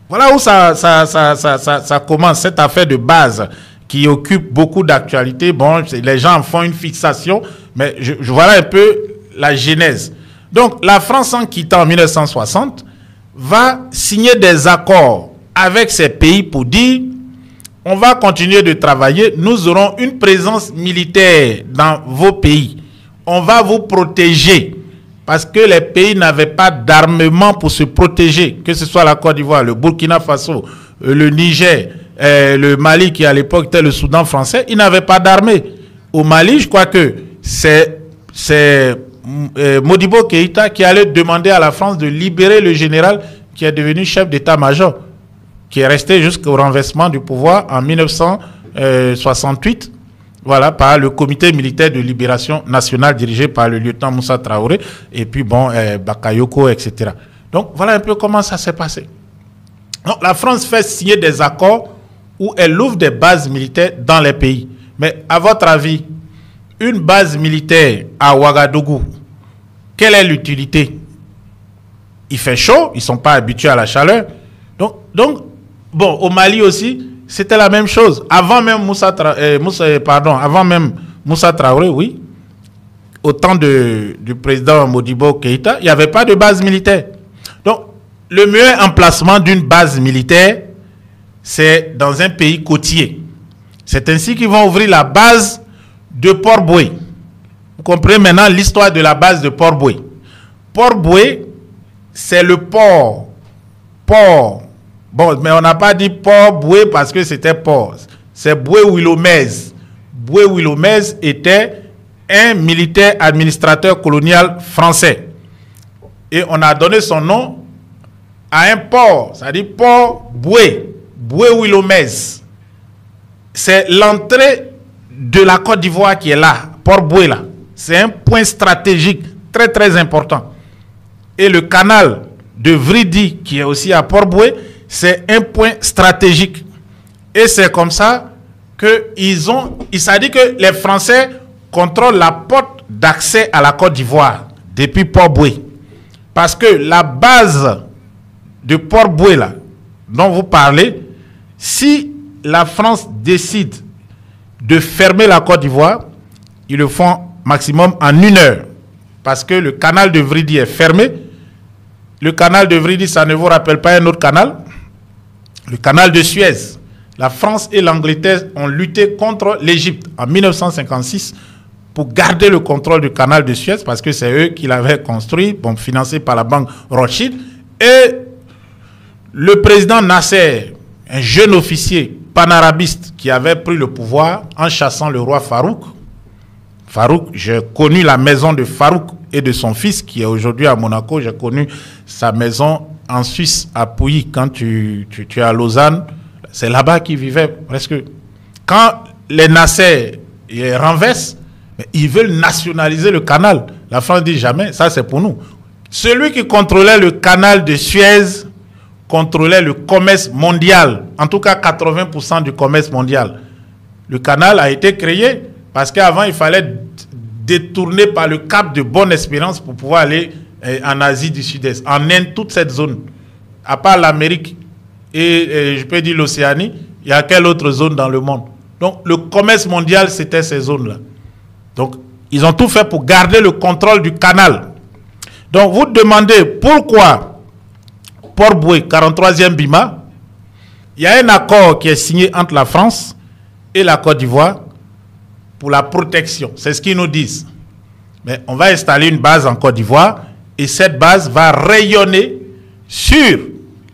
Voilà où ça commence, cette affaire de base qui occupe beaucoup d'actualité. Bon, les gens en font une fixation, mais je voilà un peu la genèse. Donc, la France, en quittant en 1960, va signer des accords avec ces pays pour dire on va continuer de travailler, nous aurons une présence militaire dans vos pays. On va vous protéger parce que les pays n'avaient pas d'armement pour se protéger, que ce soit la Côte d'Ivoire, le Burkina Faso, le Niger, le Mali qui à l'époque était le Soudan français, ils n'avaient pas d'armée. Au Mali, je crois que c'est Modibo Keïta qui allait demander à la France de libérer le général qui est devenu chef d'état-major, qui est resté jusqu'au renversement du pouvoir en 1968, voilà, par le comité militaire de libération nationale dirigé par le lieutenant Moussa Traoré, et puis bon, Bakayoko, etc. Donc voilà un peu comment ça s'est passé. Donc la France fait signer des accords où elle ouvre des bases militaires dans les pays. Mais à votre avis, une base militaire à Ouagadougou, quelle est l'utilité? Il fait chaud, ils ne sont pas habitués à la chaleur. Donc bon, au Mali aussi, c'était la même chose. Avant même Moussa Traoré, oui, au temps du président Modibo Keïta, il n'y avait pas de base militaire. Donc, le meilleur emplacement d'une base militaire, c'est dans un pays côtier. C'est ainsi qu'ils vont ouvrir la base de Port-Boué. Vous comprenez maintenant l'histoire de la base de Port-Boué. Port-Boué, c'est le port. Bon, mais on n'a pas dit Port-Boué parce que c'était port. C'est Boué-Wilomez. Boué-Wilomez était un militaire administrateur colonial français. Et on a donné son nom à un port, c'est-à-dire Port-Boué. Boué-Wilomez. C'est l'entrée de la Côte d'Ivoire qui est là, Port-Boué là. C'est un point stratégique très très important. Et le canal de Vridi qui est aussi à Port-Boué, c'est un point stratégique. Et c'est comme ça il s'est dit que les Français contrôlent la porte d'accès à la Côte d'Ivoire depuis Port-Boué. Parce que la base de Port-Boué là, dont vous parlez, si la France décide de fermer la Côte d'Ivoire, ils le font maximum en 1 heure. Parce que le canal de Vridi est fermé. Le canal de Vridi, ça ne vous rappelle pas un autre canal? Le canal de Suez. La France et l'Angleterre ont lutté contre l'Égypte en 1956 pour garder le contrôle du canal de Suez parce que c'est eux qui l'avaient construit, bon, financé par la banque Rothschild. Et le président Nasser, un jeune officier panarabiste qui avait pris le pouvoir en chassant le roi Farouk. Farouk, j'ai connu la maison de Farouk et de son fils qui est aujourd'hui à Monaco. J'ai connu sa maison en Suisse, à Pouilly, quand tu es à Lausanne. C'est là-bas qu'il vivait presque. Quand les Nasser renversent, ils veulent nationaliser le canal. La France dit jamais, ça c'est pour nous. Celui qui contrôlait le canal de Suez contrôlait le commerce mondial, en tout cas 80% du commerce mondial. Le canal a été créé parce qu'avant il fallait détourner par le cap de Bonne-Espérance pour pouvoir aller en Asie du Sud-Est, en Inde, toute cette zone, à part l'Amérique et je peux dire l'Océanie, il y a quelle autre zone dans le monde? Donc le commerce mondial c'était ces zones-là. Donc ils ont tout fait pour garder le contrôle du canal. Donc vous demandez pourquoi Port-Boué, 43e Bima, il y a un accord qui est signé entre la France et la Côte d'Ivoire pour la protection. C'est ce qu'ils nous disent. Mais on va installer une base en Côte d'Ivoire et cette base va rayonner sur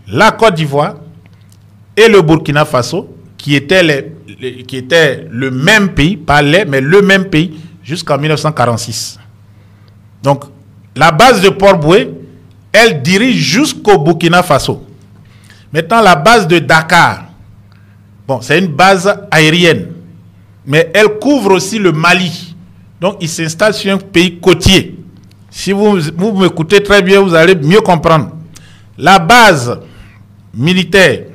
la Côte d'Ivoire et le Burkina Faso, qui étaient le même pays, pas les, mais le même pays, jusqu'en 1946. Donc, la base de Port-Boué, elle dirige jusqu'au Burkina Faso. Maintenant, la base de Dakar, bon, c'est une base aérienne, mais elle couvre aussi le Mali. Donc, il s'installe sur un pays côtier. Si vous m'écoutez très bien, vous allez mieux comprendre. La base militaire,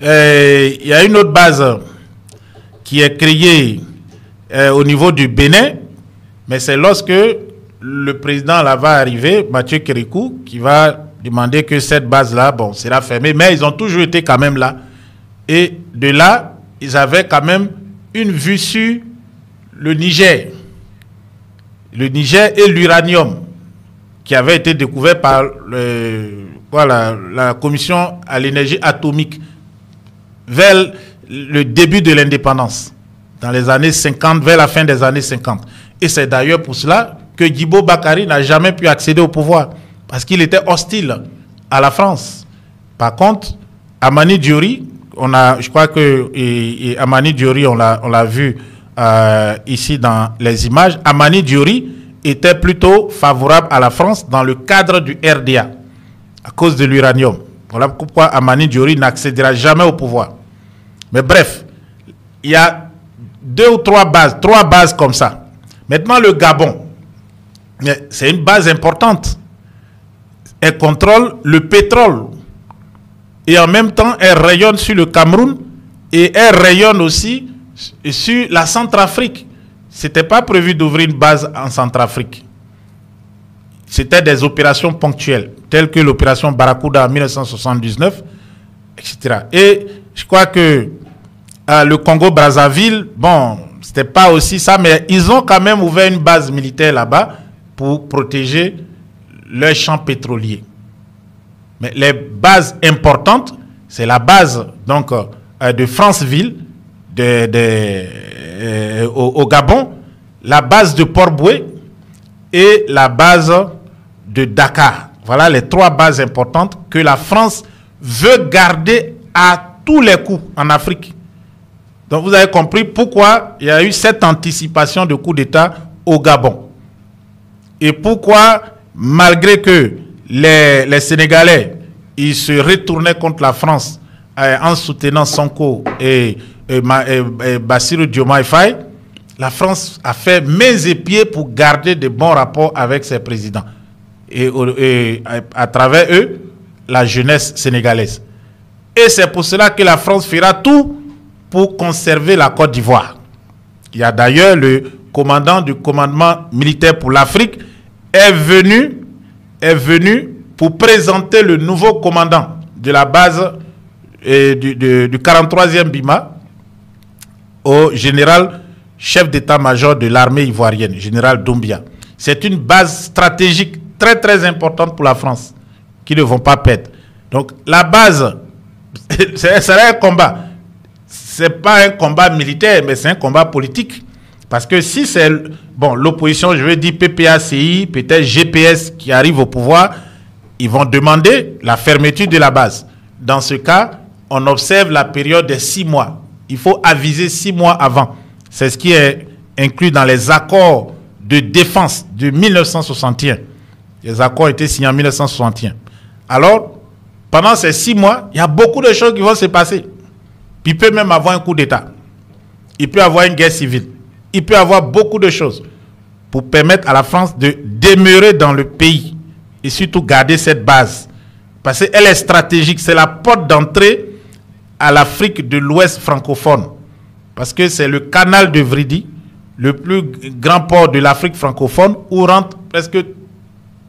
il y a une autre base qui est créée au niveau du Bénin, mais c'est lorsque le président là va arriver, Mathieu Kérékou, qui va demandé que cette base-là, bon, sera fermée, mais ils ont toujours été quand même là. Et de là, ils avaient quand même une vue sur le Niger. Le Niger et l'uranium qui avait été découvert par la Commission à l'énergie atomique vers le début de l'indépendance, dans les années 50, vers la fin des années 50. Et c'est d'ailleurs pour cela que Djibo Bakary n'a jamais pu accéder au pouvoir, parce qu'il était hostile à la France. Par contre, Amani Diori, je crois que Amani Diori, on l'a vu ici dans les images, Amani Diori était plutôt favorable à la France dans le cadre du RDA, à cause de l'uranium. Voilà pourquoi Amani Diori n'accédera jamais au pouvoir. Mais bref, il y a trois bases comme ça. Maintenant, le Gabon, c'est une base importante. Elle contrôle le pétrole. Et en même temps, elle rayonne sur le Cameroun et elle rayonne aussi sur la Centrafrique. Ce n'était pas prévu d'ouvrir une base en Centrafrique. C'était des opérations ponctuelles, telles que l'opération Barracuda en 1979, etc. Et je crois que le Congo-Brazzaville, bon, c'était pas aussi ça, mais ils ont quand même ouvert une base militaire là-bas pour protéger leurs champs pétroliers. Mais les bases importantes, c'est la base donc de Franceville, au Gabon, la base de Port-Boué et la base de Dakar. Voilà les trois bases importantes que la France veut garder à tous les coups en Afrique. Donc vous avez compris pourquoi il y a eu cette anticipation de coup d'État au Gabon. Et pourquoi, malgré que les Sénégalais ils se retournaient contre la France en soutenant Sonko et Bassirou Diomaye Faye, la France a fait mains et pieds pour garder de bons rapports avec ses présidents. Et à travers eux, la jeunesse sénégalaise. Et c'est pour cela que la France fera tout pour conserver la Côte d'Ivoire. Il y a d'ailleurs le commandant du commandement militaire pour l'Afrique est venu pour présenter le nouveau commandant de la base du 43e BIMA au général chef d'état-major de l'armée ivoirienne, général Doumbia. C'est une base stratégique très très importante pour la France, qui ne vont pas perdre. Donc la base, c'est un combat. Ce n'est pas un combat militaire, mais c'est un combat politique. Parce que si c'est l'opposition, je veux dire PPACI, peut-être GPS qui arrive au pouvoir, ils vont demander la fermeture de la base. Dans ce cas, on observe la période de 6 mois. Il faut aviser 6 mois avant. C'est ce qui est inclus dans les accords de défense de 1961. Les accords étaient signés en 1961. Alors, pendant ces 6 mois, il y a beaucoup de choses qui vont se passer. Il peut même avoir un coup d'État. Il peut avoir une guerre civile. Il peut avoir beaucoup de choses pour permettre à la France de demeurer dans le pays et surtout garder cette base. Parce qu'elle est stratégique. C'est la porte d'entrée à l'Afrique de l'Ouest francophone. Parce que c'est le canal de Vridi, le plus grand port de l'Afrique francophone, où rentrent presque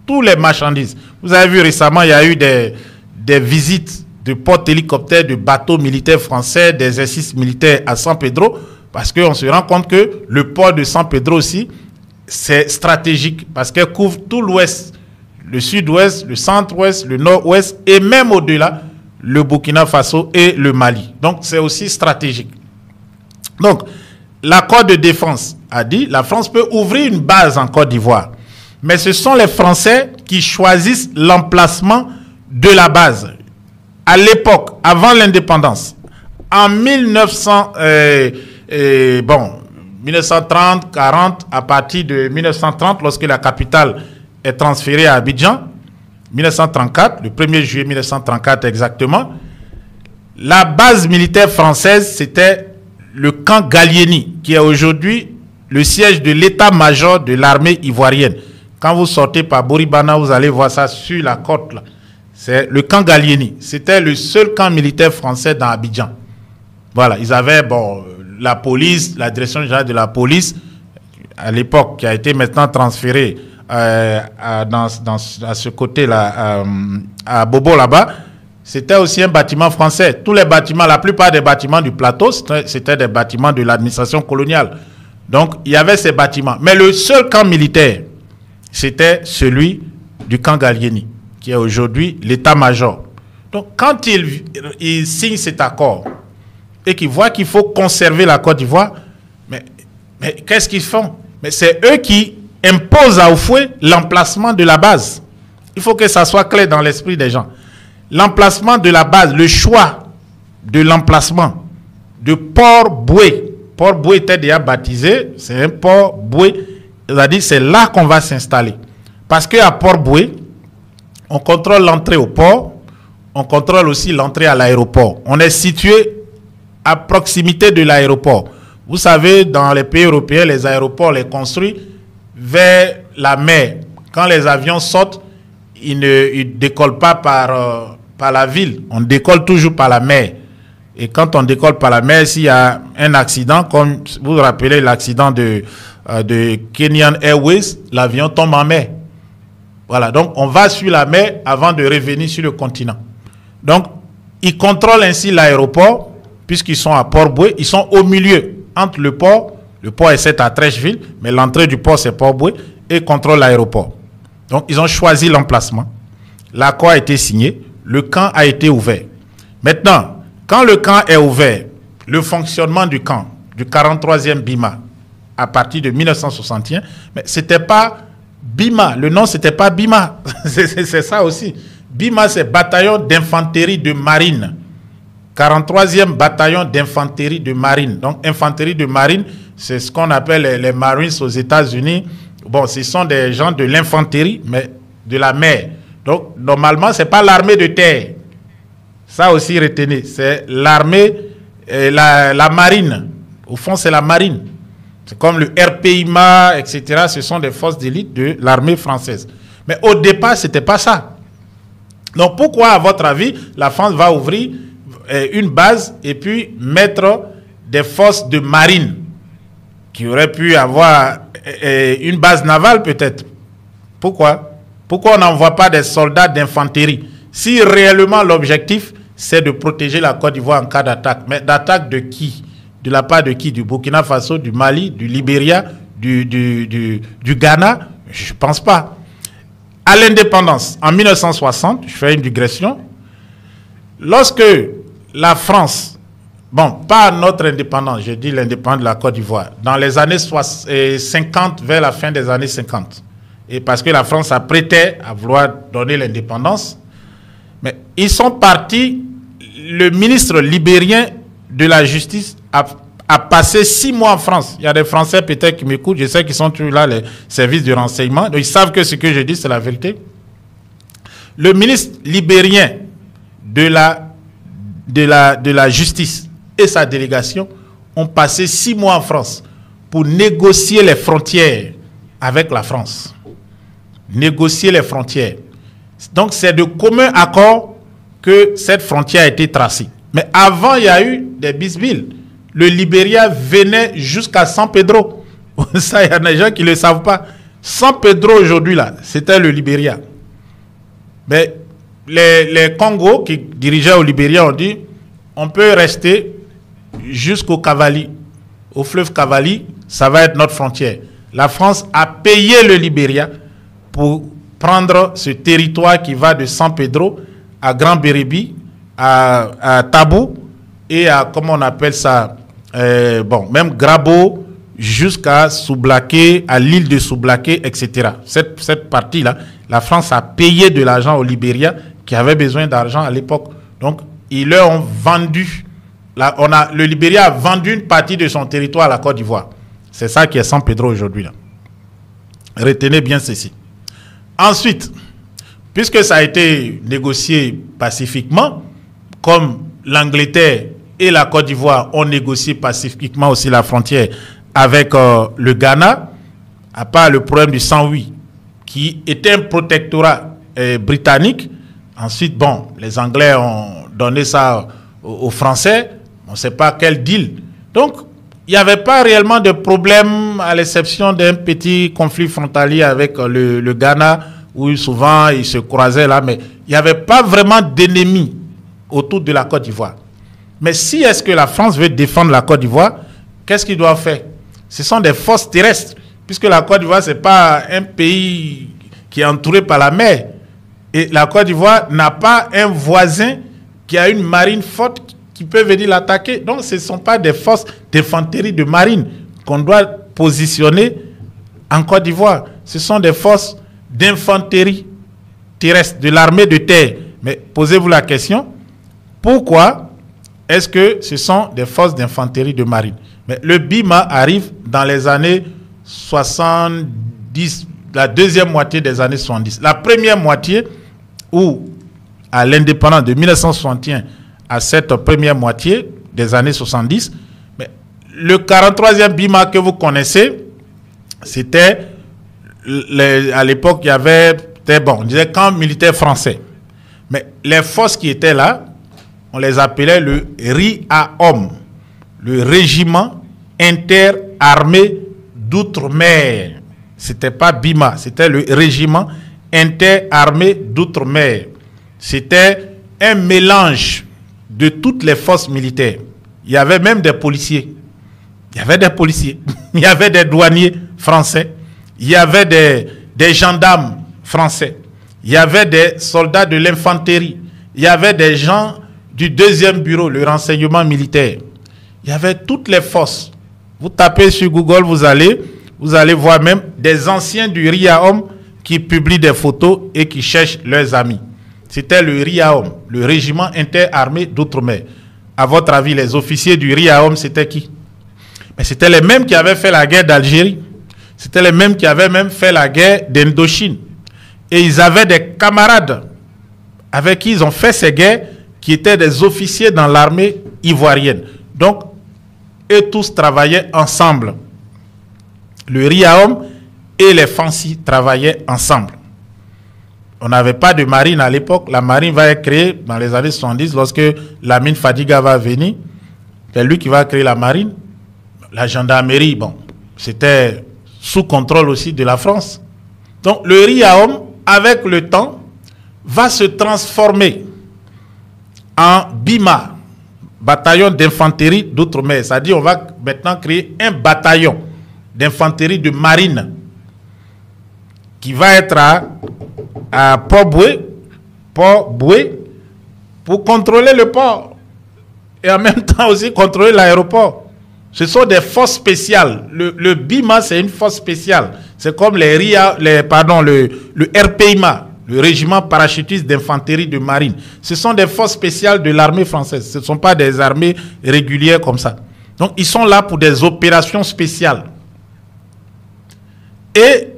tous les marchandises. Vous avez vu récemment, il y a eu des visites de portes hélicoptères, de bateaux militaires français, des exercices militaires à San Pedro, parce qu'on se rend compte que le port de San Pedro aussi, c'est stratégique, parce qu'elle couvre tout l'ouest, le sud-ouest, le centre-ouest, le nord-ouest, et même au-delà, le Burkina Faso et le Mali. Donc c'est aussi stratégique. Donc, l'accord de défense a dit, la France peut ouvrir une base en Côte d'Ivoire. Mais ce sont les Français qui choisissent l'emplacement de la base. À l'époque, avant l'indépendance, en 1930, 40, à partir de 1930, lorsque la capitale est transférée à Abidjan, 1934, le 1er juillet 1934 exactement, la base militaire française, c'était le camp Gallieni, qui est aujourd'hui le siège de l'état-major de l'armée ivoirienne. Quand vous sortez par Boribana, vous allez voir ça sur la côte là. C'est le camp Gallieni. C'était le seul camp militaire français dans Abidjan. Voilà, ils avaient la police, la direction générale de la police, à l'époque, qui a été maintenant transférée à ce côté-là, à Bobo là-bas, c'était aussi un bâtiment français. Tous les bâtiments, la plupart des bâtiments du plateau, c'était des bâtiments de l'administration coloniale. Donc, il y avait ces bâtiments. Mais le seul camp militaire, c'était celui du camp Gallieni, qui est aujourd'hui l'état-major. Donc, quand il signe cet accord et qu'ils voient qu'il faut conserver la Côte d'Ivoire, mais qu'est-ce qu'ils font? Mais c'est eux qui imposent à Houphouët l'emplacement de la base. Il faut que ça soit clair dans l'esprit des gens. L'emplacement de la base, le choix de l'emplacement de Port-Boué. Port-Boué était déjà baptisé, c'est un Port-Boué. C'est-à-dire c'est là qu'on va s'installer. Parce qu'à Port-Boué, on contrôle l'entrée au port, on contrôle aussi l'entrée à l'aéroport. On est situé à proximité de l'aéroport. Vous savez, dans les pays européens, les aéroports les construisent vers la mer. Quand les avions sortent, ils ne décollent pas par la ville. On décolle toujours par la mer. Et quand on décolle par la mer, s'il y a un accident, comme vous vous rappelez l'accident de Kenyan Airways, l'avion tombe en mer. Voilà, donc on va sur la mer avant de revenir sur le continent. Donc, ils contrôlent ainsi l'aéroport, puisqu'ils sont à Port-Boué, ils sont au milieu, entre le port est set à Trècheville, mais l'entrée du port c'est Port-Boué, et contrôlent l'aéroport. Donc, ils ont choisi l'emplacement. L'accord a été signé, le camp a été ouvert. Maintenant, quand le camp est ouvert, le fonctionnement du camp, du 43e BIMA, à partir de 1961, mais ce n'était pas BIMA, le nom c'était pas BIMA, c'est ça aussi. BIMA c'est bataillon d'infanterie de marine, 43e bataillon d'infanterie de marine. Donc infanterie de marine, c'est ce qu'on appelle les Marines aux États-Unis. Bon, ce sont des gens de l'infanterie, mais de la mer. Donc normalement, ce n'est pas l'armée de terre. Ça aussi retenez, c'est l'armée, la marine. Au fond, c'est la marine. C'est comme le RPIMA, etc. Ce sont des forces d'élite de l'armée française. Mais au départ, ce n'était pas ça. Donc pourquoi, à votre avis, la France va ouvrir une base et puis mettre des forces de marine qui auraient pu avoir une base navale peut-être? Pourquoi? Pourquoi on n'envoie pas des soldats d'infanterie? Si réellement l'objectif, c'est de protéger la Côte d'Ivoire en cas d'attaque. Mais d'attaque de qui? De la part de qui? Du Burkina Faso, du Mali, du Libéria, du Ghana? Je ne pense pas. À l'indépendance, en 1960, je fais une digression, lorsque la France, bon, pas notre indépendance, je dis l'indépendance de la Côte d'Ivoire, dans les années 50, vers la fin des années 50, et parce que la France s'apprêtait à vouloir donner l'indépendance, mais ils sont partis, le ministre libérien de la Justice a passé 6 mois en France. Il y a des Français peut-être qui m'écoutent, je sais qu'ils sont tous là, les services de renseignement, donc ils savent que ce que je dis, c'est la vérité. Le ministre libérien de la Justice et sa délégation ont passé 6 mois en France pour négocier les frontières avec la France. Négocier les frontières. Donc c'est de commun accord que cette frontière a été tracée. Mais avant, il y a eu des bisbilles. Le Libéria venait jusqu'à San Pedro. Ça, il y a des gens qui ne le savent pas. San Pedro aujourd'hui, là, c'était le Libéria. Mais les Congos qui dirigeaient au Libéria ont dit on peut rester jusqu'au Cavali. Au fleuve Cavali, ça va être notre frontière. La France a payé le Libéria pour prendre ce territoire qui va de San Pedro à Grand Bérébi, à Tabou et à, comment on appelle ça, bon, même Grabo jusqu'à Soublaké, à l'île de Soublaké, etc. Cette partie-là, la France a payé de l'argent au Libéria qui avait besoin d'argent à l'époque. Donc, ils leur ont vendu, le Libéria a vendu une partie de son territoire à la Côte d'Ivoire. C'est ça qui est San Pedro aujourd'hui. Retenez bien ceci. Ensuite, puisque ça a été négocié pacifiquement, comme l'Angleterre et la Côte d'Ivoire ont négocié pacifiquement aussi la frontière avec le Ghana, à part le problème du 108, qui était un protectorat britannique. Ensuite, bon, les Anglais ont donné ça aux Français, on ne sait pas quel deal. Donc, il n'y avait pas réellement de problème, à l'exception d'un petit conflit frontalier avec le Ghana, où souvent ils se croisaient là, mais il n'y avait pas vraiment d'ennemis autour de la Côte d'Ivoire. Mais si est-ce que la France veut défendre la Côte d'Ivoire, qu'est-ce qu'il doit faire? Ce sont des forces terrestres, puisque la Côte d'Ivoire, ce n'est pas un pays qui est entouré par la mer. Et la Côte d'Ivoire n'a pas un voisin qui a une marine forte qui peut venir l'attaquer. Donc, ce ne sont pas des forces d'infanterie de marine qu'on doit positionner en Côte d'Ivoire. Ce sont des forces d'infanterie terrestre, de l'armée de terre. Mais posez-vous la question, pourquoi est-ce que ce sont des forces d'infanterie de marine? Mais le BIMA arrive dans les années 70, la deuxième moitié des années 70. La première moitié, où à l'indépendance de 1961 à cette première moitié des années 70, mais le 43e BIMA que vous connaissez, c'était, à l'époque, il y avait, on disait camp militaire français. Mais les forces qui étaient là, on les appelait le RIAOM, le régiment interarmé d'outre-mer. C'était pas BIMA, c'était le régiment interarmé d'outre-mer. C'était un mélange de toutes les forces militaires. Il y avait même des policiers. Il y avait des policiers. Il y avait des douaniers français. Il y avait des gendarmes français. Il y avait des soldats de l'infanterie. Il y avait des gens du deuxième bureau, le renseignement militaire. Il y avait toutes les forces. Vous tapez sur Google, vous allez voir même des anciens du RIAOM qui publient des photos et qui cherchent leurs amis. C'était le RIAOM, le régiment interarmé d'outre-mer. À votre avis, les officiers du RIAOM, c'était qui? Mais c'était les mêmes qui avaient fait la guerre d'Algérie. C'était les mêmes qui avaient même fait la guerre d'Indochine. Et ils avaient des camarades avec qui ils ont fait ces guerres, qui étaient des officiers dans l'armée ivoirienne. Donc, eux tous travaillaient ensemble. Le RIAOM et les Fancy travaillaient ensemble. On n'avait pas de marine à l'époque. La marine va être créée dans les années 70 lorsque Lamine Fadiga va venir. C'est lui qui va créer la marine. La gendarmerie, bon, c'était sous contrôle aussi de la France. Donc le RIAOM, avec le temps, va se transformer en BIMA, bataillon d'infanterie d'outre-mer. C'est-à-dire on va maintenant créer un bataillon d'infanterie de marine qui va être à Port-Boué pour contrôler le port et en même temps aussi contrôler l'aéroport. Ce sont des forces spéciales. Le BIMA, c'est une force spéciale. C'est comme le RPIMA, le régiment parachutiste d'infanterie de marine. Ce sont des forces spéciales de l'armée française. Ce ne sont pas des armées régulières comme ça. Donc, ils sont là pour des opérations spéciales. Et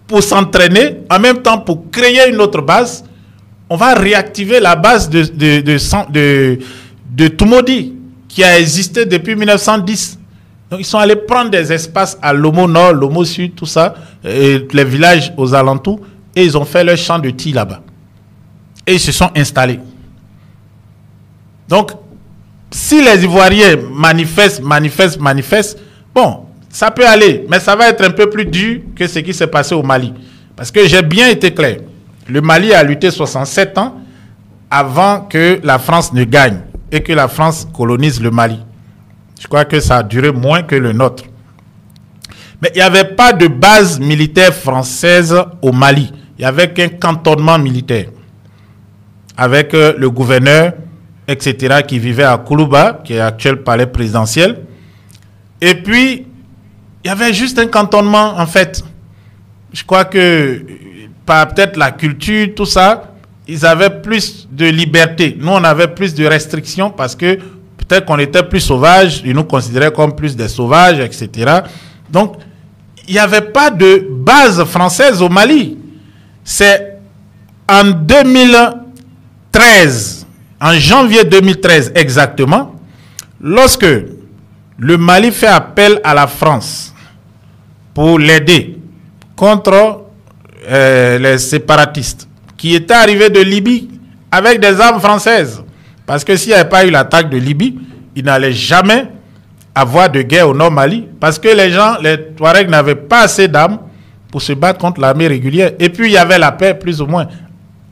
pour s'entraîner, en même temps pour créer une autre base, on va réactiver la base de Tumodi, qui a existé depuis 1910. Donc ils sont allés prendre des espaces à Lomo Nord, Lomo Sud, tout ça, et les villages aux alentours, et ils ont fait leur champ de thé là-bas. Et ils se sont installés. Donc, si les Ivoiriens manifestent, bon, ça peut aller, mais ça va être un peu plus dur que ce qui s'est passé au Mali. Parce que j'ai bien été clair. Le Mali a lutté 67 ans avant que la France ne gagne et que la France colonise le Mali. Je crois que ça a duré moins que le nôtre. Mais il n'y avait pas de base militaire française au Mali. Il n'y avait qu'un cantonnement militaire avec le gouverneur, etc., qui vivait à Koulouba, qui est l'actuel palais présidentiel. Et puis, il y avait juste un cantonnement, en fait. Je crois que, par peut-être la culture, tout ça, ils avaient plus de liberté. Nous, on avait plus de restrictions parce que peut-être qu'on était plus sauvages, ils nous considéraient comme plus des sauvages, etc. Donc, il n'y avait pas de base française au Mali. C'est en 2013, en janvier 2013 exactement, lorsque le Mali fait appel à la France pour l'aider contre les séparatistes qui étaient arrivés de Libye avec des armes françaises. Parce que s'il n'y avait pas eu l'attaque de Libye, ils n'allaient jamais à voie de guerre au Nord Mali, parce que les Touaregs n'avaient pas assez d'armes pour se battre contre l'armée régulière. Et puis il y avait la paix, plus ou moins.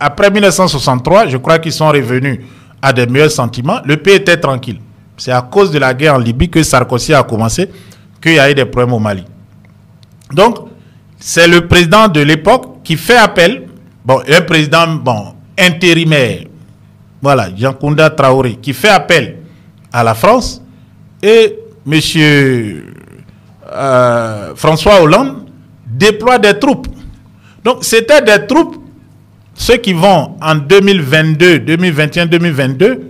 Après 1963, je crois qu'ils sont revenus à des meilleurs sentiments. Le pays était tranquille. C'est à cause de la guerre en Libye que Sarkozy a commencé, qu'il y a eu des problèmes au Mali. Donc, c'est le président de l'époque qui fait appel, un président intérimaire, voilà, Yankounda Traoré, qui fait appel à la France, et M. François Hollande déploie des troupes. Donc, c'était des troupes, ceux qui vont en 2022, 2021, 2022,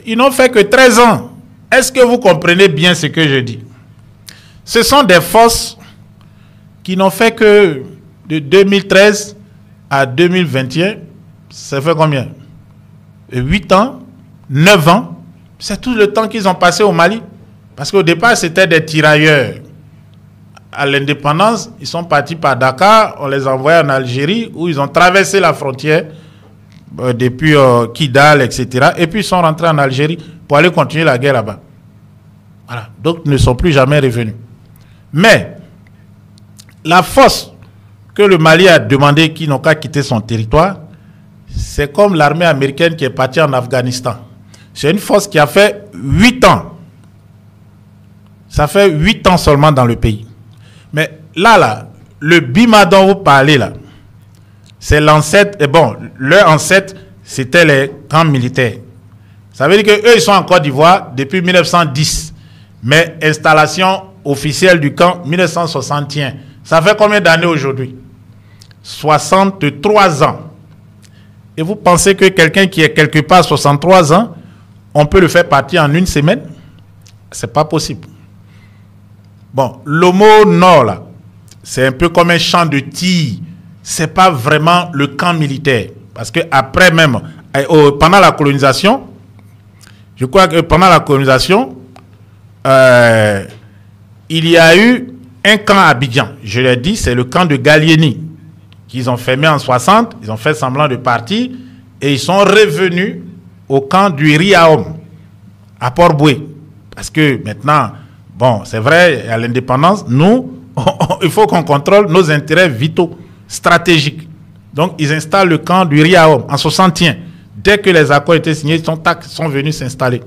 ils n'ont fait que 13 ans. Est-ce que vous comprenez bien ce que je dis? Ce sont des forces qui n'ont fait que de 2013 à 2021, ça fait combien? 8 ans, 9 ans, c'est tout le temps qu'ils ont passé au Mali. Parce qu'au départ, c'était des tirailleurs. À l'indépendance, ils sont partis par Dakar, on les a envoyés en Algérie, où ils ont traversé la frontière depuis Kidal, etc. Et puis ils sont rentrés en Algérie pour aller continuer la guerre là-bas. Voilà. Donc, ils ne sont plus jamais revenus. Mais, la force que le Mali a demandé qu'ils n'ont qu'à quitter son territoire, c'est comme l'armée américaine qui est partie en Afghanistan. C'est une force qui a fait 8 ans. Ça fait 8 ans seulement dans le pays. Mais là, le Bima dont vous parlez là, c'est l'ancêtre, et leur ancêtre, c'était les camps militaires. Ça veut dire qu'eux, ils sont en Côte d'Ivoire depuis 1910. Mais installation officielle du camp, 1961. Ça fait combien d'années aujourd'hui? 63 ans. Et vous pensez que quelqu'un qui est quelque part 63 ans, on peut le faire partir en une semaine? C'est pas possible. Bon, l'Omo Nord, là, c'est un peu comme un champ de tir. C'est pas vraiment le camp militaire. Parce que après même, pendant la colonisation, je crois que pendant la colonisation, il y a eu un camp à Abidjan. Je l'ai dit, c'est le camp de Gallieni, qu'ils ont fermé en 60. Ils ont fait semblant de partir et ils sont revenus au camp du Riaom, à Port-Boué. Parce que maintenant, c'est vrai, à l'indépendance, nous, il faut qu'on contrôle nos intérêts vitaux, stratégiques. Donc, ils installent le camp du Riaom en 61. Dès que les accords étaient signés, ils sont venus s'installer.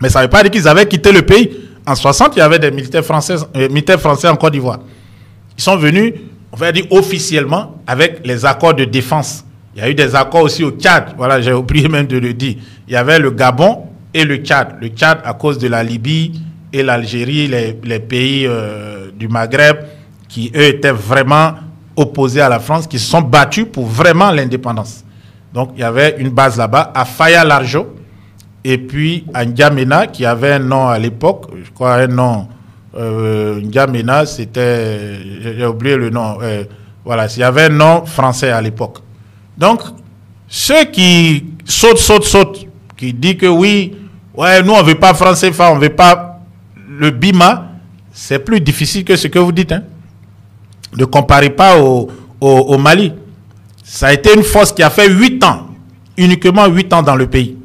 Mais ça ne veut pas dire qu'ils avaient quitté le pays. En 60, il y avait des militaires français en Côte d'Ivoire. Ils sont venus, on va dire officiellement, avec les accords de défense. Il y a eu des accords aussi au Tchad. Voilà, j'ai oublié même de le dire. Il y avait le Gabon et le Tchad. Le Tchad à cause de la Libye et l'Algérie, les pays du Maghreb, qui eux étaient vraiment opposés à la France, qui se sont battus pour vraiment l'indépendance. Donc il y avait une base là-bas, à Faya-Largeau, et puis à N'Djamena, qui avait un nom à l'époque, je crois un nom, N'Djamena, c'était, j'ai oublié le nom, voilà, il y avait un nom français à l'époque. Donc, ceux qui sautent, qui disent que oui, ouais, nous on ne veut pas franc CFA, on ne veut pas le Bima, c'est plus difficile que ce que vous dites. Hein. Ne comparez pas au Mali. Ça a été une force qui a fait 8 ans, uniquement 8 ans dans le pays.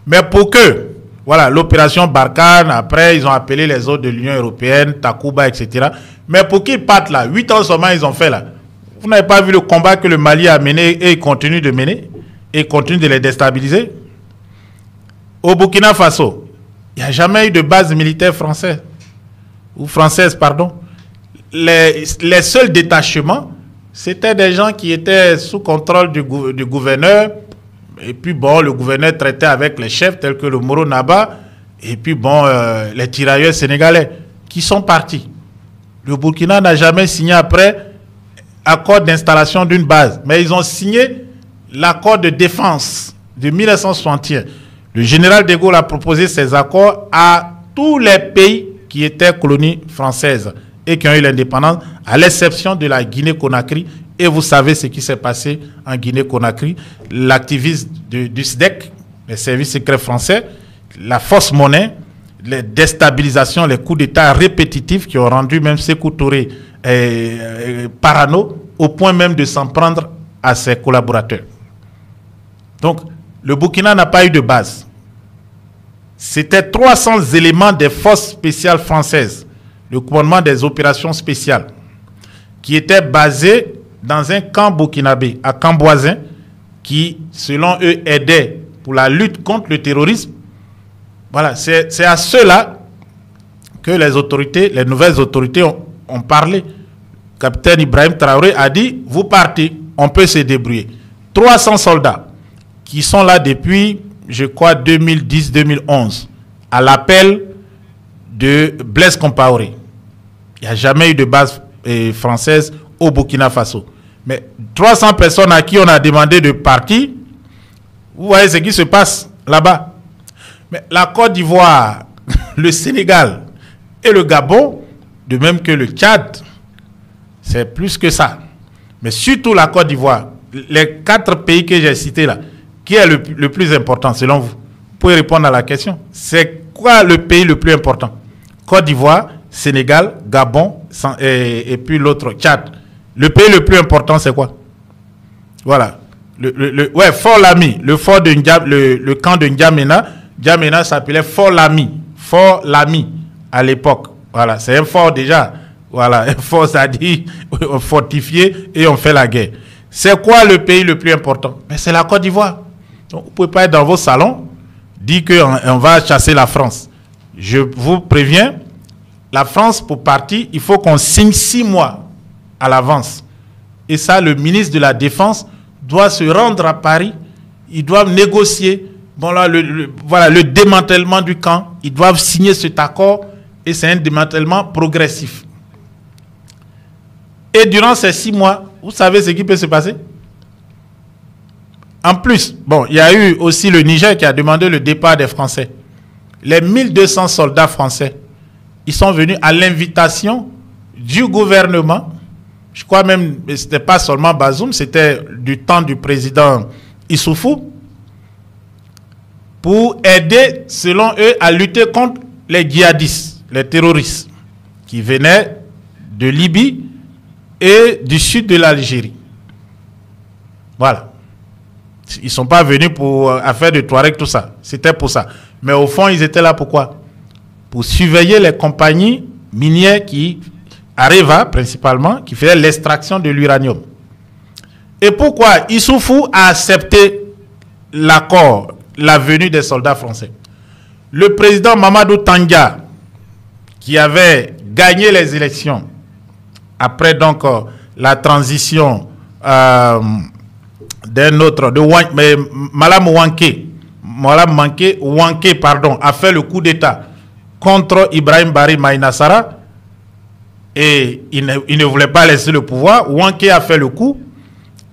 Mais pour que, voilà, l'opération Barkhane, après, ils ont appelé les autres de l'Union européenne, Takuba, etc. Mais pour qu'ils partent là, 8 ans seulement, ils ont fait là. Vous n'avez pas vu le combat que le Mali a mené et il continue de mener et il continue de les déstabiliser. Au Burkina Faso, il n'y a jamais eu de base militaire française, ou française, pardon. Les seuls détachements, c'était des gens qui étaient sous contrôle du gouverneur. Et puis, le gouverneur traitait avec les chefs tels que le Moro Naba. Et puis, les tirailleurs sénégalais qui sont partis. Le Burkina n'a jamais signé après accord d'installation d'une base. Mais ils ont signé l'accord de défense de 1961. Le général de Gaulle a proposé ces accords à tous les pays qui étaient colonies françaises et qui ont eu l'indépendance, à l'exception de la Guinée-Conakry. Et vous savez ce qui s'est passé en Guinée-Conakry. L'activiste du SDEC, les services secrets français, la fausse monnaie, les déstabilisations, les coups d'État répétitifs qui ont rendu même Sékou Touré parano, au point même de s'en prendre à ses collaborateurs. Donc, le Burkina n'a pas eu de base. c'était 300 éléments des forces spéciales françaises, le commandement des opérations spéciales, qui étaient basés dans un camp burkinabé, à Camboisin, qui, selon eux, aidait pour la lutte contre le terrorisme. Voilà, c'est à ceux-là que les nouvelles autorités ont parlé. Le capitaine Ibrahim Traoré a dit, vous partez, on peut se débrouiller. 300 soldats qui sont là depuis, je crois, 2010-2011, à l'appel de Blaise Compaoré. Il n'y a jamais eu de base française au Burkina Faso. Mais 300 personnes à qui on a demandé de partir, vous voyez ce qui se passe là-bas. Mais la Côte d'Ivoire, le Sénégal et le Gabon, de même que le Tchad, c'est plus que ça. Mais surtout la Côte d'Ivoire, les 4 pays que j'ai cités là, qui est le plus important selon vous? Vous pouvez répondre à la question. C'est quoi le pays le plus important? Côte d'Ivoire, Sénégal, Gabon et puis l'autre, Tchad. Le pays le plus important, c'est quoi? Voilà. Ouais, Fort Lamy. Le fort de le camp de N'Djamena. N'Djamena s'appelait Fort Lamy. Fort Lamy à l'époque. Voilà, c'est un fort déjà. Voilà, un fort, ça dit fortifié et on fait la guerre. C'est quoi le pays le plus important? Mais c'est la Côte d'Ivoire. Donc, vous ne pouvez pas être dans vos salons, dire qu'on va chasser la France. Je vous préviens, la France, pour partir, il faut qu'on signe 6 mois à l'avance. Et ça, le ministre de la Défense doit se rendre à Paris. Ils doivent négocier. Bon, là, voilà, le démantèlement du camp. Ils doivent signer cet accord et c'est un démantèlement progressif. Et durant ces 6 mois, vous savez ce qui peut se passer? En plus, bon, il y a eu aussi le Niger qui a demandé le départ des Français. Les 1200 soldats français, ils sont venus à l'invitation du gouvernement. Je crois même que ce n'était pas seulement Bazoum, c'était du temps du président Issoufou, pour aider, selon eux, à lutter contre les djihadistes, les terroristes, qui venaient de Libye et du sud de l'Algérie. Voilà. Ils ne sont pas venus pour affaire de Touareg, tout ça. C'était pour ça. Mais au fond, ils étaient là pourquoi? Pour surveiller les compagnies minières qui, Areva principalement, qui faisaient l'extraction de l'uranium. Et pourquoi Issoufou a accepté l'accord, la venue des soldats français? Le président Mamadou Tanja, qui avait gagné les élections, après donc la transition d'un autre, Malam Wanké, pardon, a fait le coup d'État contre Ibrahim Bari Maïnassara et il ne voulait pas laisser le pouvoir. Wanké a fait le coup,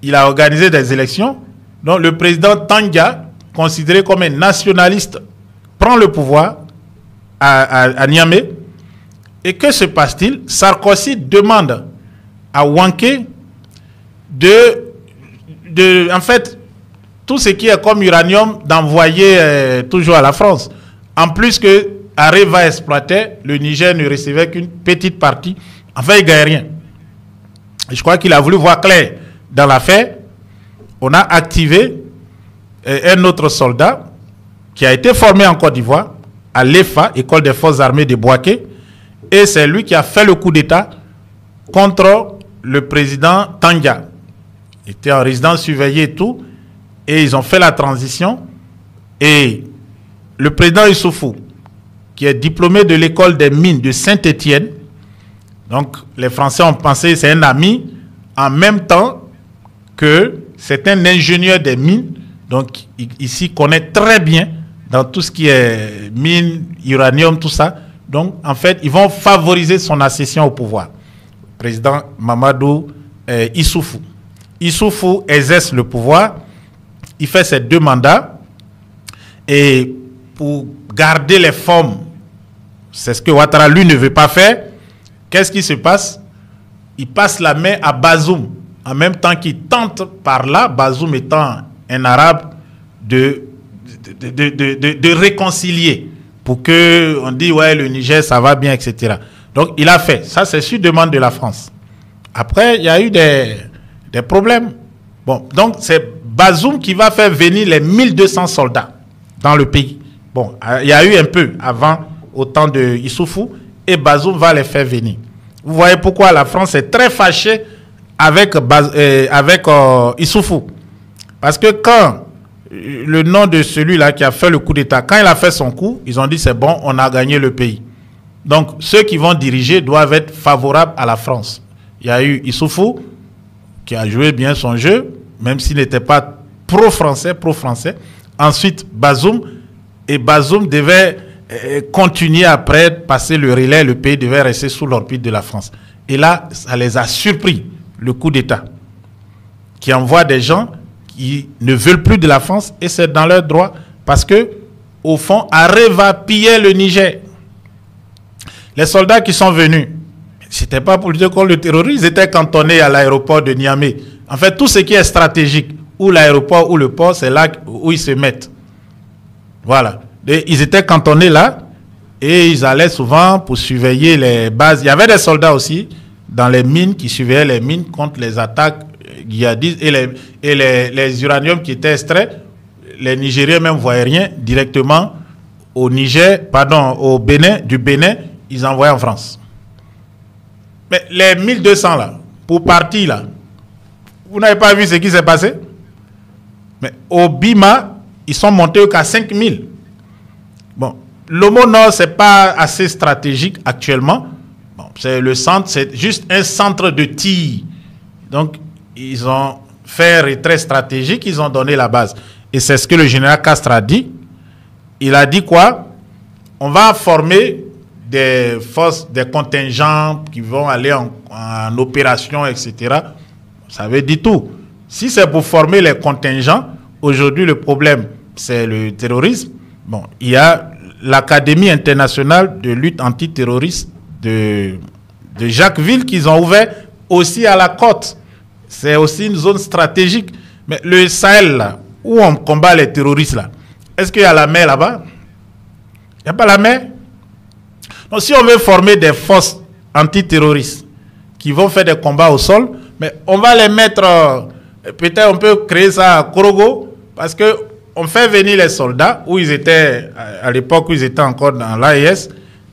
il a organisé des élections. Donc le président Tanja, considéré comme un nationaliste, prend le pouvoir à Niamey. Et que se passe-t-il? Sarkozy demande à Wanké en fait, tout ce qui est comme uranium, d'envoyer toujours à la France. En plus que Areva exploitait, le Niger ne recevait qu'une petite partie. Enfin, il ne gagnait rien. Et je crois qu'il a voulu voir clair dans l'affaire. On a activé un autre soldat qui a été formé en Côte d'Ivoire, à l'EFA, École des Forces Armées de Bouaké. Et c'est lui qui a fait le coup d'État contre le président Tanja. Il était en résidence surveillée et tout. Et ils ont fait la transition. Et le président Issoufou, qui est diplômé de l'école des mines de Saint-Étienne, donc les Français ont pensé que c'est un ami, en même temps que c'est un ingénieur des mines. Donc ici connaît très bien dans tout ce qui est mines, uranium, tout ça. Donc en fait, ils vont favoriser son accession au pouvoir. Président Mamadou Issoufou. Issoufou exerce le pouvoir, il fait ses 2 mandats et pour garder les formes, c'est ce que Ouattara lui ne veut pas faire. Qu'est-ce qui se passe? Il passe la main à Bazoum en même temps qu'il tente par là, Bazoum étant un arabe, de réconcilier pour que on dise ouais le Niger ça va bien, etc. Donc il a fait, ça c'est sur demande de la France. Après il y a eu des problèmes. Bon, donc c'est Bazoum qui va faire venir les 1200 soldats dans le pays. Bon, il y a eu un peu avant, au temps de Issoufou, et Bazoum va les faire venir. Vous voyez pourquoi la France est très fâchée avec Issoufou. Parce que quand le nom de celui-là qui a fait le coup d'État, quand il a fait son coup, ils ont dit c'est bon, on a gagné le pays. Donc ceux qui vont diriger doivent être favorables à la France. Il y a eu Issoufou qui a joué bien son jeu, même s'il n'était pas pro-français. Ensuite Bazoum, et Bazoum devait continuer après, passer le relais, le pays devait rester sous l'orbite de la France. Et là, ça les a surpris, le coup d'État, qui envoie des gens qui ne veulent plus de la France, et c'est dans leur droit, parce que, au fond, Areva pillait le Niger. Les soldats qui sont venus, ce n'était pas pour lutter contre le terrorisme, ils étaient cantonnés à l'aéroport de Niamey. En fait, tout ce qui est stratégique, ou l'aéroport ou le port, c'est là où ils se mettent. Voilà. Et ils étaient cantonnés là, et ils allaient souvent pour surveiller les bases. Il y avait des soldats aussi dans les mines qui surveillaient les mines contre les attaques djihadistes, et les uraniums qui étaient extraits. Les Nigériens même ne voyaient rien directement au Niger, pardon, au Bénin, du Bénin, ils envoyaient en France. Mais les 1200 là, pour partir là, vous n'avez pas vu ce qui s'est passé? Mais au Bima, ils sont montés jusqu'à 5000. Bon, l'Omo Nord, ce n'est pas assez stratégique actuellement. Bon, c'est le centre, c'est juste un centre de tir. Donc, ils ont fait un retrait stratégique, ils ont donné la base. Et c'est ce que le général Castres a dit. Il a dit quoi? On va former des forces, des contingents qui vont aller en opération, etc. Ça veut dire tout. Si c'est pour former les contingents, aujourd'hui le problème, c'est le terrorisme. Bon, il y a l'Académie internationale de lutte antiterroriste de Jacquesville qu'ils ont ouvert aussi à la côte. C'est aussi une zone stratégique. Mais le Sahel, là, où on combat les terroristes, là, est-ce qu'il y a la mer là-bas? Il n'y a pas la mer? Donc, si on veut former des forces antiterroristes qui vont faire des combats au sol, mais on va les mettre, peut-être on peut créer ça à Korogo, parce que on fait venir les soldats, où ils étaient, à l'époque où ils étaient encore dans l'AES,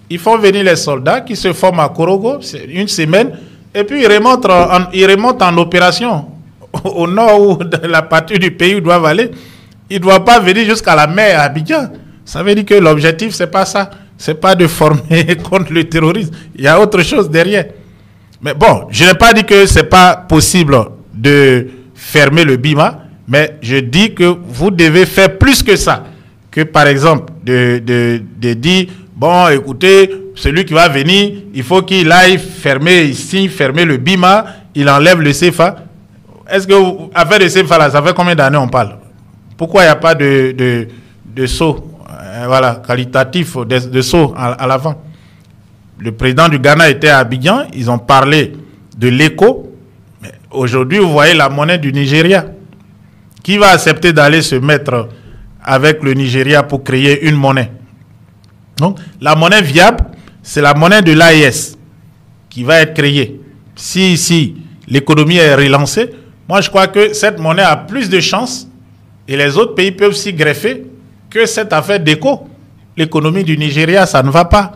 ils font venir les soldats qui se forment à Korogo, c'est une semaine, et puis ils remontent en opération au nord ou dans la partie du pays où ils doivent aller. Ils ne doivent pas venir jusqu'à la mer à Abidjan. Ça veut dire que l'objectif, ce n'est pas ça. Ce n'est pas de former contre le terrorisme. Il y a autre chose derrière. Mais bon, je n'ai pas dit que ce n'est pas possible de fermer le Bima, mais je dis que vous devez faire plus que ça. Que par exemple, de dire, bon, écoutez, celui qui va venir, il faut qu'il aille fermer ici, fermer le Bima, il enlève le CFA. Est-ce que, affaire de CFA là, ça fait combien d'années on parle? Pourquoi il n'y a pas de saut, voilà, qualitatif, de saut à l'avant? Le président du Ghana était à Abidjan, ils ont parlé de l'écho. Aujourd'hui, vous voyez la monnaie du Nigeria. Qui va accepter d'aller se mettre avec le Nigeria pour créer une monnaie? Donc, la monnaie viable, c'est la monnaie de l'AES qui va être créée. Si l'économie est relancée, moi je crois que cette monnaie a plus de chances, et les autres pays peuvent s'y greffer, que cette affaire d'écho. L'économie du Nigeria, ça ne va pas.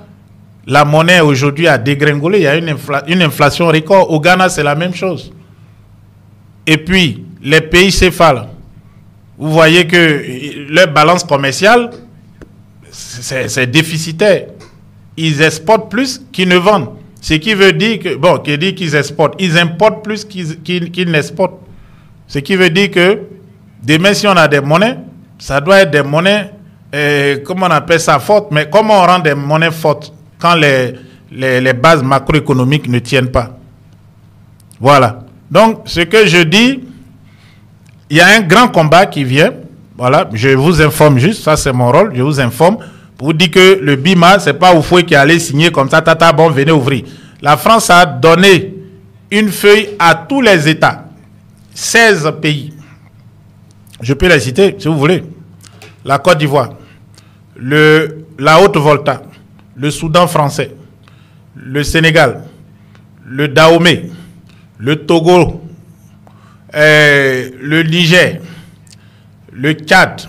La monnaie aujourd'hui a dégringolé, il y a une inflation record. Au Ghana, c'est la même chose. Et puis, les pays CFA, vous voyez que leur balance commerciale, c'est déficitaire. Ils exportent plus qu'ils ne vendent. Ce qui veut dire que, bon, qui dit qu'ils exportent, ils importent plus qu'ils n'exportent. Ce qui veut dire que, demain, si on a des monnaies, ça doit être des monnaies, comment on appelle ça, fortes. Mais comment on rend des monnaies fortes quand les bases macroéconomiques ne tiennent pas? Voilà. Donc, ce que je dis, il y a un grand combat qui vient. Voilà, je vous informe juste, ça c'est mon rôle, je vous informe pour vous dire que le Bima, ce n'est pas Oufoué qui allait signer comme ça, tata, bon, venez ouvrir. La France a donné une feuille à tous les États, 16 pays. Je peux les citer, si vous voulez. La Côte d'Ivoire, la Haute-Volta, le Soudan français, le Sénégal, le Dahomey, le Togo, le Niger, le Tchad,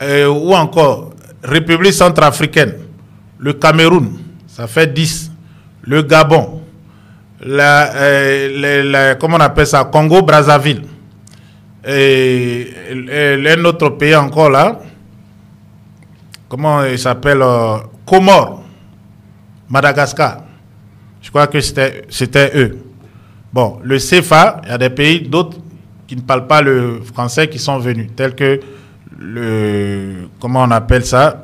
ou encore République centrafricaine, le Cameroun, ça fait 10. Le Gabon, comment on appelle ça, Congo-Brazzaville. Et un autre pays encore là, comment il s'appelle, Comores, Madagascar. Je crois que c'était eux. Bon, le CFA, il y a des pays, d'autres qui ne parlent pas le français qui sont venus, tels que comment on appelle ça,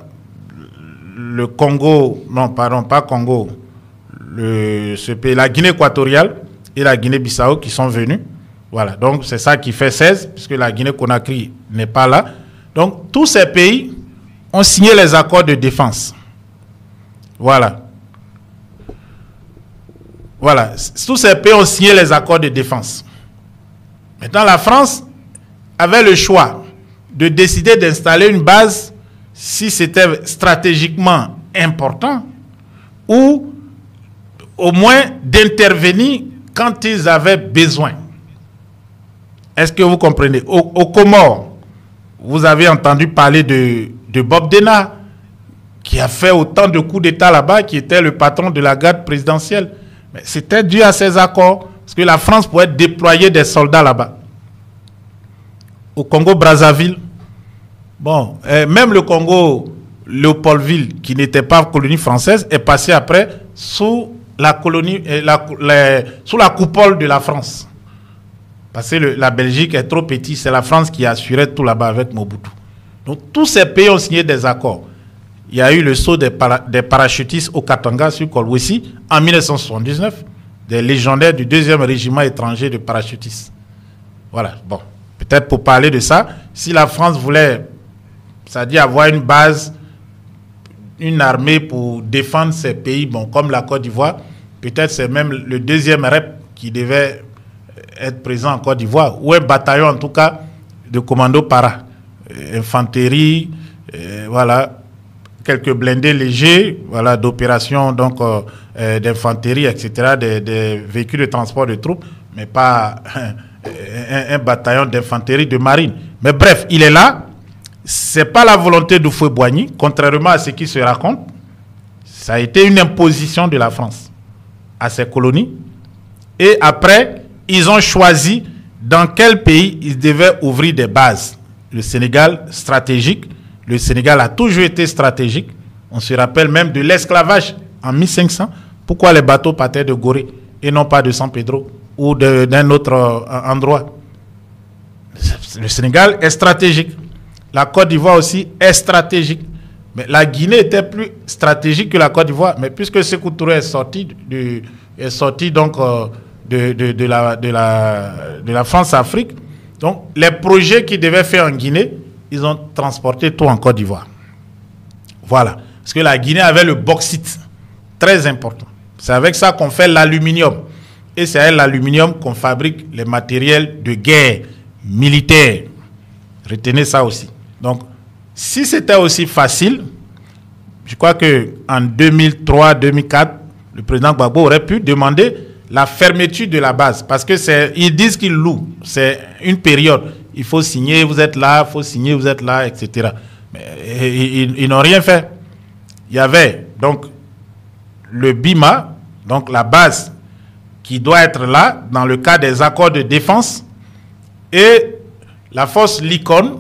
le Congo, non, pardon, pas Congo, ce pays, la Guinée équatoriale et la Guinée-Bissau qui sont venus. Voilà, donc c'est ça qui fait 16, puisque la Guinée-Conakry n'est pas là. Donc, tous ces pays ont signé les accords de défense. Voilà. Voilà, tous ces pays ont signé les accords de défense. Maintenant, la France avait le choix de décider d'installer une base si c'était stratégiquement important ou au moins d'intervenir quand ils avaient besoin. Est-ce que vous comprenez? Au Comores, vous avez entendu parler de Bob Denard, qui a fait autant de coups d'État là-bas, qui était le patron de la garde présidentielle. Mais c'était dû à ces accords, parce que la France pouvait déployer des soldats là-bas. Au Congo-Brazzaville, bon, même le Congo Léopoldville, qui n'était pas colonie française, est passé après sous la colonie, sous la coupole de la France. Parce que la Belgique est trop petite, c'est la France qui assurait tout là-bas avec Mobutu. Donc tous ces pays ont signé des accords. Il y a eu le saut des parachutistes au Katanga sur Kolwezi en 1979, des légendaires du 2e régiment étranger de parachutistes. Voilà, bon, peut-être pour parler de ça, si la France voulait, c'est-à-dire avoir une base, une armée pour défendre ces pays, bon, comme la Côte d'Ivoire, peut-être c'est même le 2e REP qui devait être présent en Côte d'Ivoire, ou un bataillon en tout cas de commando para, infanterie, voilà, quelques blindés légers, voilà, d'opérations donc d'infanterie, etc., des véhicules de transport de troupes, mais pas un bataillon d'infanterie de marine. Mais bref, il est là. C'est pas la volonté d'Houphouët-Boigny, contrairement à ce qui se raconte. Ça a été une imposition de la France à ses colonies. Et après, ils ont choisi dans quel pays ils devaient ouvrir des bases. Le Sénégal, stratégique. Le Sénégal a toujours été stratégique. On se rappelle même de l'esclavage en 1500. Pourquoi les bateaux partaient de Gorée et non pas de San Pedro ou d'un autre endroit? Le Sénégal est stratégique. La Côte d'Ivoire aussi est stratégique. Mais la Guinée était plus stratégique que la Côte d'Ivoire. Mais puisque Sékou Touré est sorti donc de la France-Afrique, donc les projets qu'ils devaient faire en Guinée, ils ont transporté tout en Côte d'Ivoire. Voilà. Parce que la Guinée avait le bauxite, très important. C'est avec ça qu'on fait l'aluminium. Et c'est avec l'aluminium qu'on fabrique les matériels de guerre militaire. Retenez ça aussi. Donc, si c'était aussi facile, je crois qu'en 2003-2004, le président Gbagbo aurait pu demander la fermeture de la base. Parce que ils disent qu'ils louent. C'est une période. Il faut signer, vous êtes là, il faut signer, vous êtes là, etc. Mais ils n'ont rien fait. Il y avait donc le BIMA, donc la base qui doit être là dans le cas des accords de défense, et la force LICON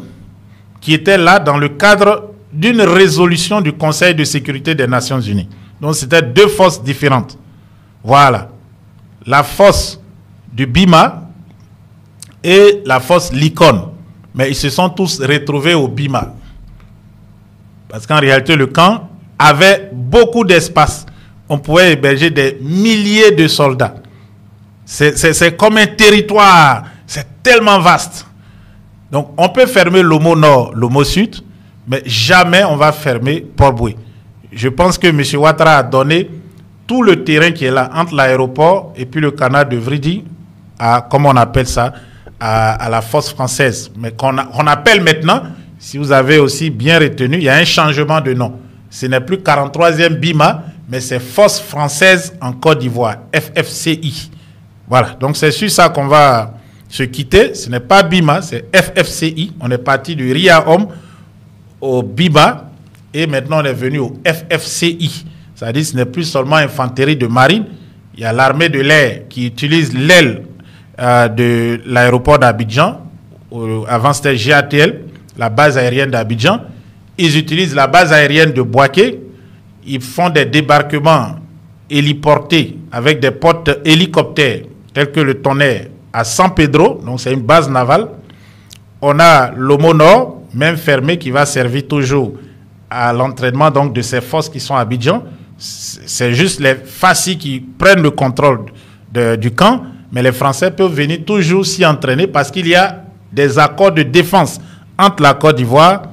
qui était là dans le cadre d'une résolution du Conseil de sécurité des Nations Unies. Donc c'était deux forces différentes. Voilà. La force du BIMA et la force LICON. Mais ils se sont tous retrouvés au BIMA. Parce qu'en réalité, le camp avait beaucoup d'espace. On pouvait héberger des milliers de soldats. C'est comme un territoire. C'est tellement vaste. Donc, on peut fermer l'Omo Nord, l'Omo Sud, mais jamais on va fermer Port-Boué. Je pense que M. Ouattara a donné tout le terrain qui est là, entre l'aéroport et puis le canal de Vridi, à, comme on appelle ça, à la force française. Mais qu'on appelle maintenant, si vous avez aussi bien retenu, il y a un changement de nom. Ce n'est plus 43e BIMA, mais c'est Force française en Côte d'Ivoire, FFCI. Voilà, donc c'est sur ça qu'on va se quitter. Ce n'est pas BIMA, c'est FFCI. On est parti du RIAOM au BIMA. Et maintenant, on est venu au FFCI. C'est-à-dire que ce n'est plus seulement infanterie de marine. Il y a l'armée de l'air qui utilise l'aile de l'aéroport d'Abidjan. Avant, c'était GATL, la base aérienne d'Abidjan. Ils utilisent la base aérienne de Bouaké. Ils font des débarquements héliportés avec des portes hélicoptères tels que le Tonnerre à San Pedro. Donc, c'est une base navale. On a l'Omo Nord, même fermé, qui va servir toujours à l'entraînement donc de ces forces qui sont à Abidjan. C'est juste les FACI qui prennent le contrôle du camp, mais les Français peuvent venir toujours s'y entraîner parce qu'il y a des accords de défense entre la Côte d'Ivoire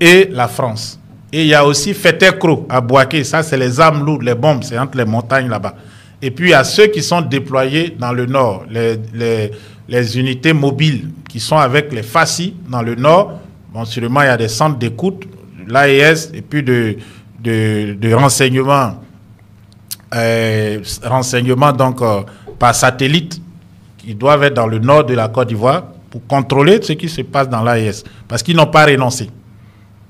et la France. Et il y a aussi Fetekro à Bouaké, ça c'est les armes lourdes, les bombes, c'est entre les montagnes là-bas. Et puis il y a ceux qui sont déployés dans le nord, les unités mobiles qui sont avec les FACI dans le nord. Bon, sûrement il y a des centres d'écoute, l'AES et puis de renseignements donc par satellite qui doivent être dans le nord de la Côte d'Ivoire pour contrôler ce qui se passe dans l'AES parce qu'ils n'ont pas renoncé.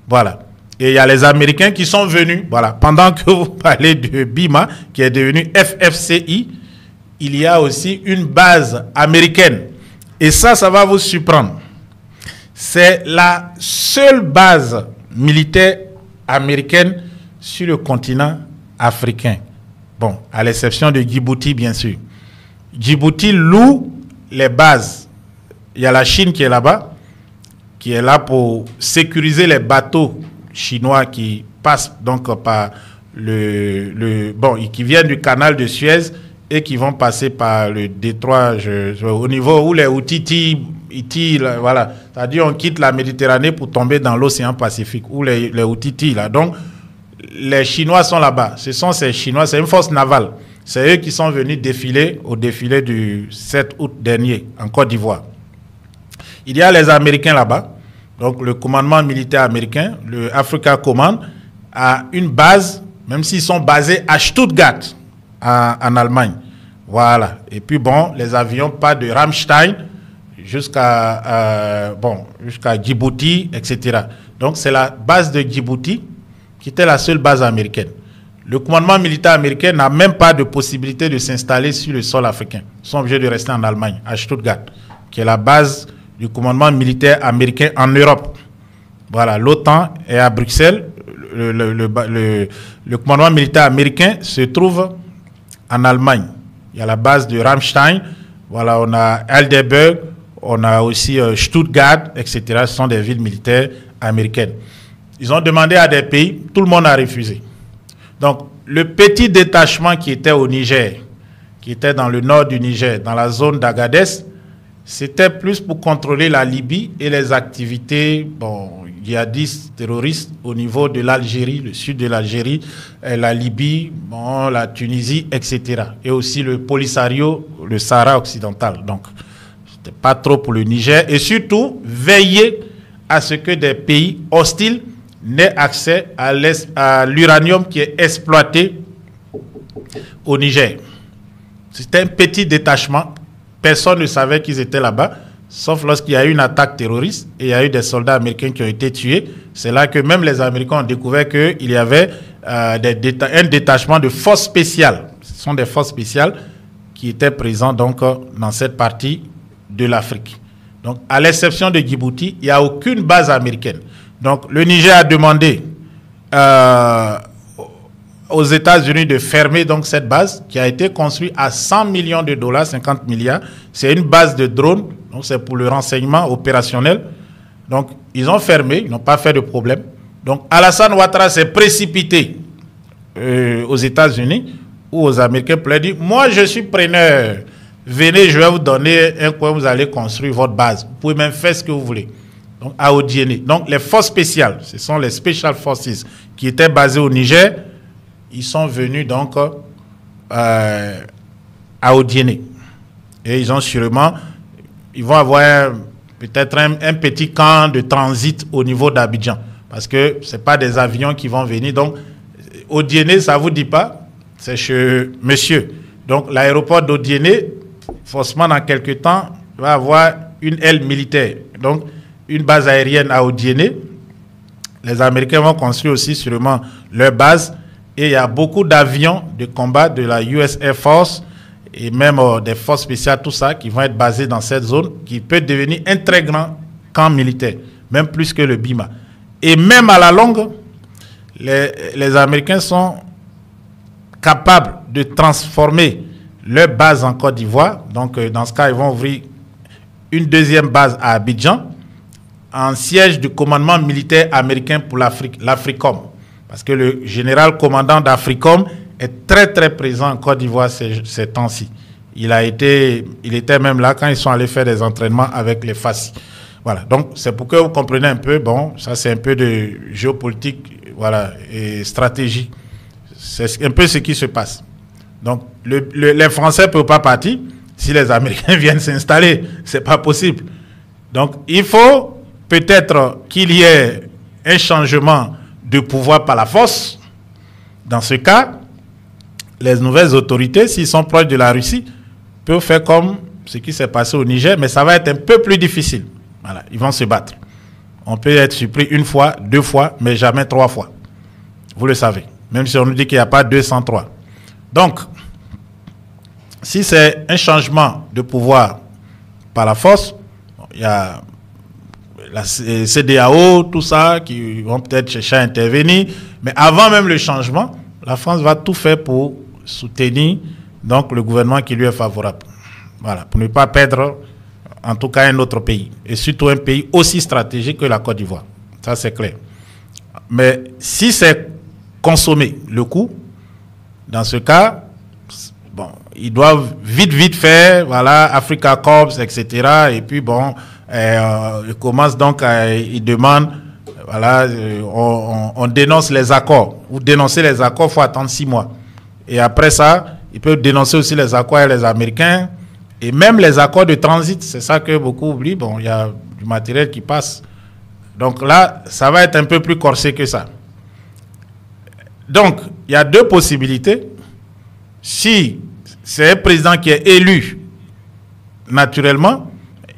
Voilà. Et il y a les Américains qui sont venus. Voilà. Pendant que vous parlez de BIMA qui est devenu FFCI, il y a aussi une base américaine. Et ça va vous surprendre. C'est la seule base militaire américaine sur le continent africain. Bon, à l'exception de Djibouti, bien sûr. Djibouti loue les bases. Il y a la Chine qui est là-bas, qui est là pour sécuriser les bateaux chinois qui passent donc par qui viennent du canal de Suez et qui vont passer par le détroit au niveau où les Houthites, voilà, c'est-à-dire on quitte la Méditerranée pour tomber dans l'océan Pacifique, où les Houthites, là. Donc, les Chinois sont là-bas. Ce sont ces Chinois, c'est une force navale. C'est eux qui sont venus défiler au défilé du 7 août dernier en Côte d'Ivoire. Il y a les Américains là-bas. Donc, le commandement militaire américain, le Africa Command, a une base, même s'ils sont basés à Stuttgart, en Allemagne. Voilà. Et puis, bon, les avions partent de Ramstein jusqu'à Djibouti, etc. Donc, c'est la base de Djibouti qui était la seule base américaine. Le commandement militaire américain n'a même pas de possibilité de s'installer sur le sol africain. Ils sont obligés de rester en Allemagne, à Stuttgart, qui est la base du commandement militaire américain en Europe. Voilà, l'OTAN est à Bruxelles. Le commandement militaire américain se trouve en Allemagne. Il y a la base de Ramstein. Voilà, on a Heidelberg, on a aussi Stuttgart, etc. Ce sont des villes militaires américaines. Ils ont demandé à des pays, tout le monde a refusé. Donc, le petit détachement qui était au Niger, qui était dans le nord du Niger, dans la zone d'Agadez, c'était plus pour contrôler la Libye et les activités djihadistes, terroristes au niveau de l'Algérie, le sud de l'Algérie, la Libye, la Tunisie, etc. Et aussi le Polisario, le Sahara occidental. Donc, c'était pas trop pour le Niger. Et surtout, veiller à ce que des pays hostiles n'aient accès à l'uranium qui est exploité au Niger. C'était un petit détachement. Personne ne savait qu'ils étaient là-bas, sauf lorsqu'il y a eu une attaque terroriste et il y a eu des soldats américains qui ont été tués. C'est là que même les Américains ont découvert qu'il y avait un détachement de forces spéciales. Ce sont des forces spéciales qui étaient présentes donc, dans cette partie de l'Afrique. Donc, à l'exception de Djibouti, il n'y a aucune base américaine. Donc, le Niger a demandé aux États-Unis de fermer donc cette base qui a été construite à 100 millions de dollars, 50 milliards. C'est une base de drones, donc c'est pour le renseignement opérationnel. Donc, ils ont fermé, ils n'ont pas fait de problème. Donc, Alassane Ouattara s'est précipité aux États-Unis ou aux Américains pour leur dire, moi, je suis preneur. Venez, je vais vous donner un coin, vous allez construire votre base. Vous pouvez même faire ce que vous voulez. Donc, à Odiéné. Donc, les forces spéciales, ce sont les Special Forces qui étaient basées au Niger. Ils sont venus donc à Odiéné. Et ils ont sûrement, ils vont avoir peut-être un petit camp de transit au niveau d'Abidjan. Parce que ce n'est pas des avions qui vont venir. Donc, Odiéné, ça ne vous dit pas, c'est chez monsieur. Donc, l'aéroport d'Odiéné, forcément, dans quelques temps, va avoir une aile militaire. Donc, une base aérienne à Odiéné Les Américains vont construire aussi sûrement leur base. Et il y a beaucoup d'avions de combat de la US Air Force et même des forces spéciales, tout ça, qui vont être basés dans cette zone, qui peut devenir un très grand camp militaire, même plus que le Bima. Et même à la longue, les Américains sont capables de transformer leur base en Côte d'Ivoire. Donc, dans ce cas, ils vont ouvrir une deuxième base à Abidjan, en siège du commandement militaire américain pour l'Africom. Parce que le général commandant d'Africom est très très présent en Côte d'Ivoire ces temps-ci. Il était même là quand ils sont allés faire des entraînements avec les FACI. Voilà, donc c'est pour que vous compreniez un peu, bon, ça c'est un peu de géopolitique, voilà, et stratégie. C'est un peu ce qui se passe. Donc les Français ne peuvent pas partir si les Américains viennent s'installer. C'est pas possible. Donc il faut peut-être qu'il y ait un changement de pouvoir par la force. Dans ce cas, les nouvelles autorités, s'ils sont proches de la Russie, peuvent faire comme ce qui s'est passé au Niger, mais ça va être un peu plus difficile. Voilà, ils vont se battre. On peut être surpris une fois, deux fois, mais jamais trois fois. Vous le savez. Même si on nous dit qu'il n'y a pas 203. Donc, si c'est un changement de pouvoir par la force, il y a la CEDEAO, tout ça, qui vont peut-être chercher à intervenir. Mais avant même le changement, la France va tout faire pour soutenir donc, le gouvernement qui lui est favorable. Voilà, pour ne pas perdre, en tout cas, un autre pays. Et surtout un pays aussi stratégique que la Côte d'Ivoire. Ça, c'est clair. Mais si c'est consommer le coup, dans ce cas, bon, ils doivent vite faire, voilà, Africa Corps, etc. Et puis, bon, ils commencent donc, ils demandent, voilà, on dénonce les accords. Vous dénoncez les accords, il faut attendre 6 mois. Et après ça, ils peuvent dénoncer aussi les accords avec les Américains et même les accords de transit. C'est ça que beaucoup oublient. Bon, il y a du matériel qui passe. Donc là, ça va être un peu plus corsé que ça. Donc, il y a deux possibilités. Si c'est un président qui est élu naturellement,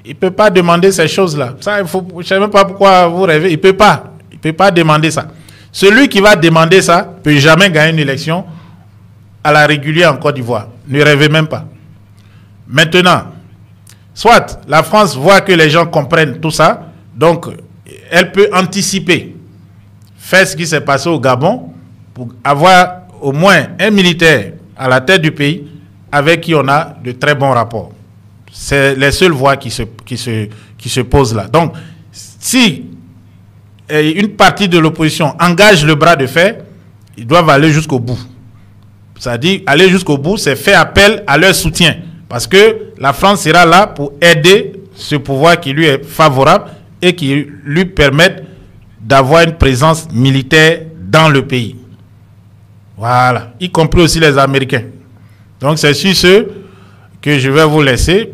il ne peut pas demander ces choses-là. Ça, je ne sais même pas pourquoi vous rêvez. Il ne peut pas. Il ne peut pas demander ça. Celui qui va demander ça ne peut jamais gagner une élection à la régulière en Côte d'Ivoire. Ne rêvez même pas. Maintenant, soit la France voit que les gens comprennent tout ça, donc elle peut anticiper, faire ce qui s'est passé au Gabon, pour avoir au moins un militaire à la tête du pays avec qui on a de très bons rapports. C'est les seules voies qui se posent là. Donc, si une partie de l'opposition engage le bras de fer, ils doivent aller jusqu'au bout. C'est-à-dire, aller jusqu'au bout, c'est faire appel à leur soutien. Parce que la France sera là pour aider ce pouvoir qui lui est favorable et qui lui permette d'avoir une présence militaire dans le pays. Voilà. Y compris aussi les Américains. Donc, c'est sur ce que je vais vous laisser.